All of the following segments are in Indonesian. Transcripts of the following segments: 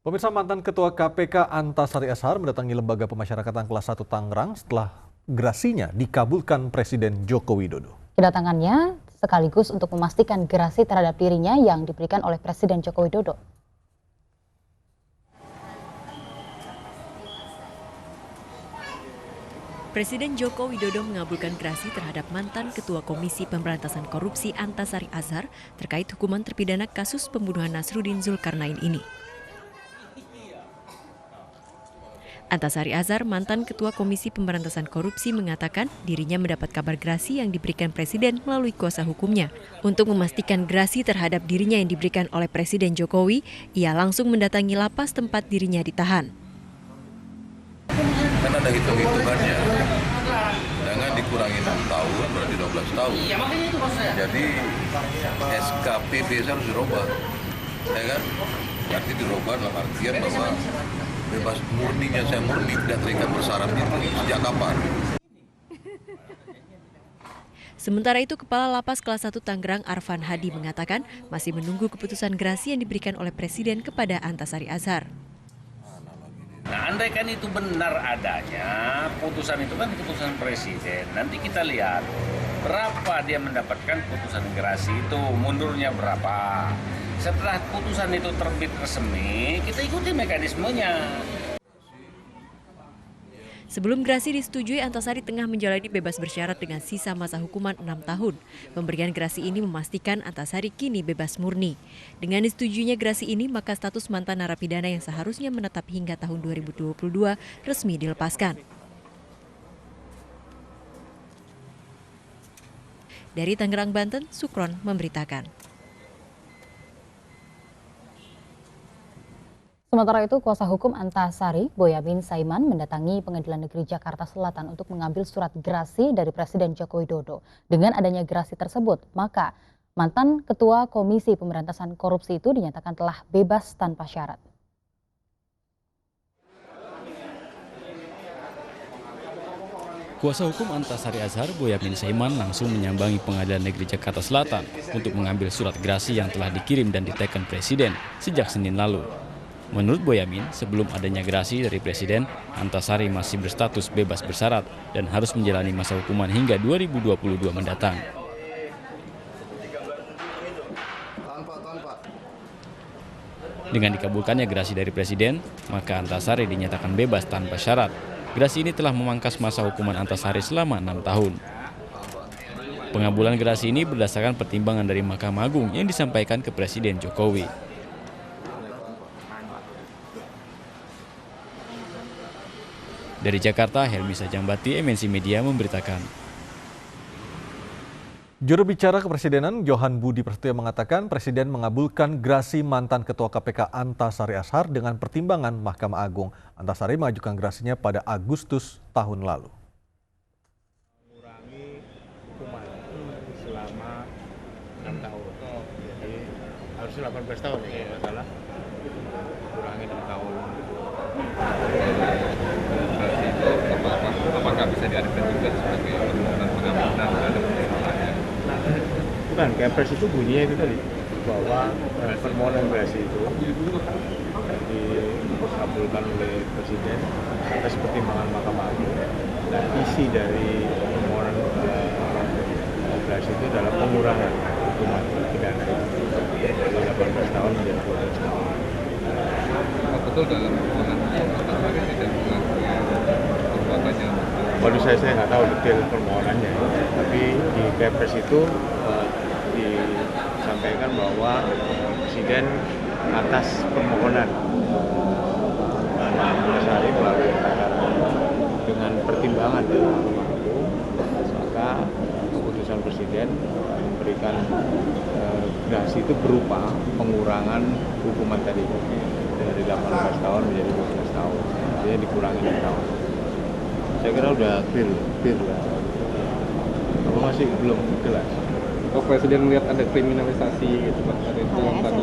Pemirsa, mantan Ketua KPK Antasari Azhar mendatangi Lembaga Pemasyarakatan Kelas 1 Tangerang setelah gerasinya dikabulkan Presiden Joko Widodo. Kedatangannya sekaligus untuk memastikan gerasi terhadap dirinya yang diberikan oleh Presiden Joko Widodo. Presiden Joko Widodo mengabulkan gerasi terhadap mantan Ketua Komisi Pemberantasan Korupsi Antasari Azhar terkait hukuman terpidana kasus pembunuhan Nasruddin Zulkarnain ini. Antasari Azhar, mantan Ketua Komisi Pemberantasan Korupsi, mengatakan dirinya mendapat kabar gerasi yang diberikan Presiden melalui kuasa hukumnya. Untuk memastikan gerasi terhadap dirinya yang diberikan oleh Presiden Jokowi, ia langsung mendatangi lapas tempat dirinya ditahan. Kan ada hitung-hitungannya, jangan dikurangi 6 tahun, berarti 12 tahun. Jadi SKPB harus dirubah, ya kan? Berarti dirubah dalam artian bahwa bebas murninya saya murni, tidak terikat bersyarat itu sejak kapan? Sementara itu, Kepala Lapas Kelas 1 Tangerang Arfan Hadi mengatakan masih menunggu keputusan gerasi yang diberikan oleh Presiden kepada Antasari Azhar. Nah, andai kan itu benar adanya, putusan itu kan keputusan Presiden. Nanti kita lihat berapa dia mendapatkan putusan gerasi itu, mundurnya berapa. Setelah putusan itu terbit resmi, kita ikuti mekanismenya. Sebelum gerasi disetujui, Antasari tengah menjalani bebas bersyarat dengan sisa masa hukuman 6 tahun. Pemberian gerasi ini memastikan Antasari kini bebas murni. Dengan disetujuinya gerasi ini, maka status mantan narapidana yang seharusnya menetap hingga tahun 2022 resmi dilepaskan. Dari Tangerang, Banten, Sukron memberitakan. Sementara itu, kuasa hukum Antasari, Boyamin Saiman, mendatangi Pengadilan Negeri Jakarta Selatan untuk mengambil surat gerasi dari Presiden Joko Widodo. Dengan adanya gerasi tersebut, maka mantan Ketua Komisi Pemberantasan Korupsi itu dinyatakan telah bebas tanpa syarat. Kuasa hukum Antasari Azhar, Boyamin Saiman, langsung menyambangi Pengadilan Negeri Jakarta Selatan untuk mengambil surat gerasi yang telah dikirim dan diteken Presiden sejak Senin lalu. Menurut Boyamin, sebelum adanya gerasi dari Presiden, Antasari masih berstatus bebas bersyarat dan harus menjalani masa hukuman hingga 2022 mendatang. Dengan dikabulkannya gerasi dari Presiden, maka Antasari dinyatakan bebas tanpa syarat. Gerasi ini telah memangkas masa hukuman Antasari selama 6 tahun. Pengabulan gerasi ini berdasarkan pertimbangan dari Mahkamah Agung yang disampaikan ke Presiden Jokowi. Dari Jakarta, Helmi Sajambati, MNC Media memberitakan. Juru bicara Kepresidenan Johan Budi Prasetyo mengatakan Presiden mengabulkan gerasi mantan Ketua KPK Antasari Azhar dengan pertimbangan Mahkamah Agung. Antasari mengajukan gerasinya pada Agustus tahun lalu. Mengurangi hukuman selama 6 tahun. Jadi harusnya 18 tahun ya, kalau salah. Kurangi 6 tahun. Apakah bisa diartikan juga sebagai permohonan pengampunan terhadap permohonannya? Bukan, Kepres itu bunyinya itu tadi bahwa permohonan gerasi itu dikabulkan oleh Presiden atas pertimbangan Mahkamah Agung, dan isi dari permohonan gerasi itu adalah pengurangan hukuman pidana dari 18 tahun menjadi 12 tahun. Betul dalam permohonan Antasari tidak mengakui perbuatannya. Waduh, saya nggak tahu detail permohonannya, tapi di Kepres itu disampaikan bahwa Presiden atas permohonan Antasari melalui dengan pertimbangan dari Mahkamah Agung, maka keputusan Presiden memberikan gerasi itu berupa pengurangan hukuman tadi dari 18 tahun menjadi 12 tahun, jadi dikurangi 6 tahun. Saya kira udah clear lah. Apa masih belum jelas? Oh, Presiden melihat ada kriminalisasi gitu Pak, ada itu yang tadi.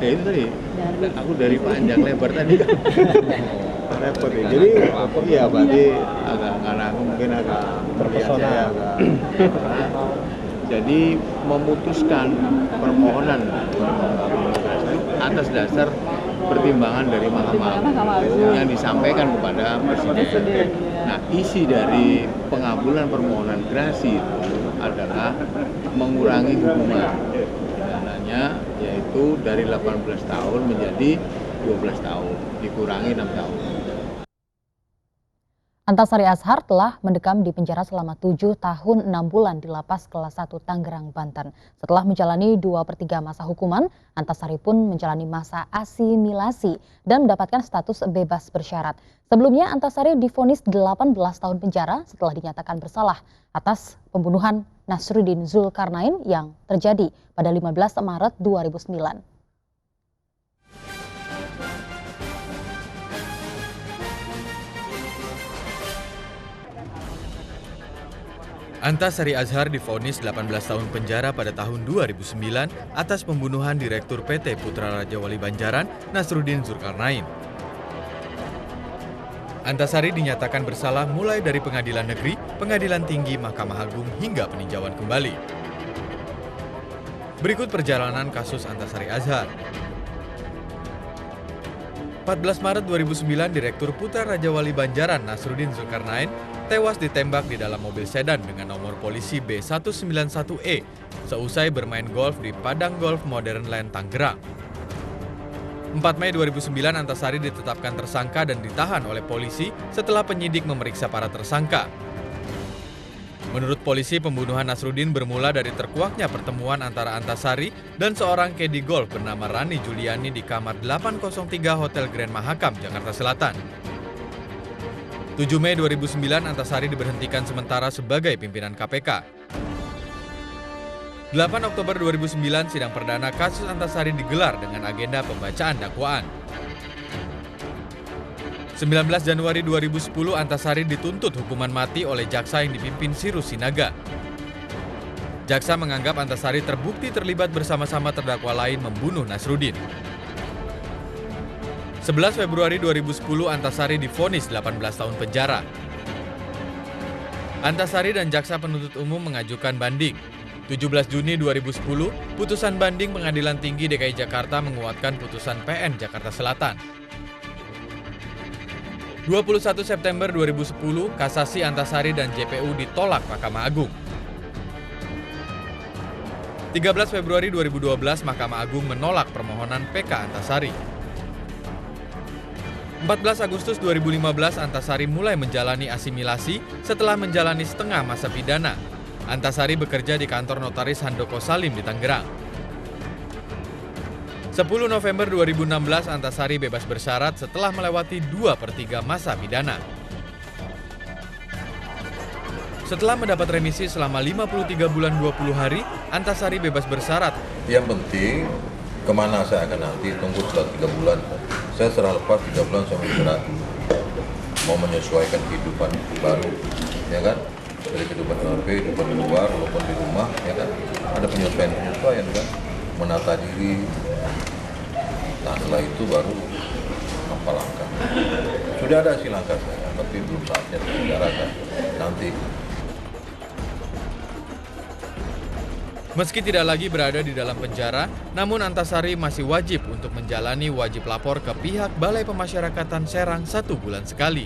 Ya itu tadi, aku dari panjang lebar tadi. Repot ya. Jadi ya berarti agak karena aku mungkin agak terpesona ya, agak. Jadi memutuskan permohonan atas dasar pertimbangan dari Mahkamah Agung yang disampaikan kepada Presiden. Nah, isi dari pengabulan permohonan gerasi itu adalah mengurangi hukuman pidananya, yaitu dari 18 tahun menjadi 12 tahun, dikurangi 6 tahun. Antasari Azhar telah mendekam di penjara selama 7 tahun 6 bulan di Lapas Kelas 1 Tangerang, Banten. Setelah menjalani 2/3 masa hukuman, Antasari pun menjalani masa asimilasi dan mendapatkan status bebas bersyarat. Sebelumnya Antasari divonis 18 tahun penjara setelah dinyatakan bersalah atas pembunuhan Nasruddin Zulkarnain yang terjadi pada 15 Maret 2009. Antasari Azhar divonis 18 tahun penjara pada tahun 2009 atas pembunuhan Direktur PT Putra Raja Wali Banjaran, Nasruddin Zulkarnain. Antasari dinyatakan bersalah mulai dari Pengadilan Negeri, Pengadilan Tinggi, Mahkamah Agung, hingga peninjauan kembali. Berikut perjalanan kasus Antasari Azhar. 14 Maret 2009, Direktur Putra Raja Wali Banjaran, Nasruddin Zulkarnain, tewas ditembak di dalam mobil sedan dengan nomor polisi B191E seusai bermain golf di Padang Golf Modern Land, Tangerang. 4 Mei 2009, Antasari ditetapkan tersangka dan ditahan oleh polisi setelah penyidik memeriksa para tersangka. Menurut polisi, pembunuhan Nasruddin bermula dari terkuaknya pertemuan antara Antasari dan seorang kedi golf bernama Rani Juliani di kamar 803 Hotel Grand Mahakam, Jakarta Selatan. 7 Mei 2009, Antasari diberhentikan sementara sebagai pimpinan KPK. 8 Oktober 2009, sidang perdana kasus Antasari digelar dengan agenda pembacaan dakwaan. 19 Januari 2010, Antasari dituntut hukuman mati oleh jaksa yang dipimpin Sirus Sinaga. Jaksa menganggap Antasari terbukti terlibat bersama-sama terdakwa lain membunuh Nasruddin. 11 Februari 2010, Antasari divonis 18 tahun penjara. Antasari dan jaksa penuntut umum mengajukan banding. 17 Juni 2010, putusan banding Pengadilan Tinggi DKI Jakarta menguatkan putusan PN Jakarta Selatan. 21 September 2010, kasasi Antasari dan JPU ditolak Mahkamah Agung. 13 Februari 2012, Mahkamah Agung menolak permohonan PK Antasari. 14 Agustus 2015, Antasari mulai menjalani asimilasi setelah menjalani setengah masa pidana. Antasari bekerja di kantor notaris Handoko Salim di Tangerang. 10 November 2016, Antasari bebas bersyarat setelah melewati 2/3 masa pidana. Setelah mendapat remisi selama 53 bulan 20 hari, Antasari bebas bersyarat. Yang penting, kemana saya akan nanti, tunggu setelah 3 bulan. Saya serah lepas 3 bulan sama istirahat. Mau menyesuaikan kehidupan baru, ya kan? Dari kehidupan kehidupan di luar, walaupun di rumah, ya kan? Ada penyesuaian kan? Menata diri. Nah, setelah itu baru apa langkah. Sudah ada sih langkah saya, tapi belum saatnya dibicarakan nanti. Meski tidak lagi berada di dalam penjara, namun Antasari masih wajib untuk menjalani wajib lapor ke pihak Balai Pemasyarakatan Serang 1 bulan sekali.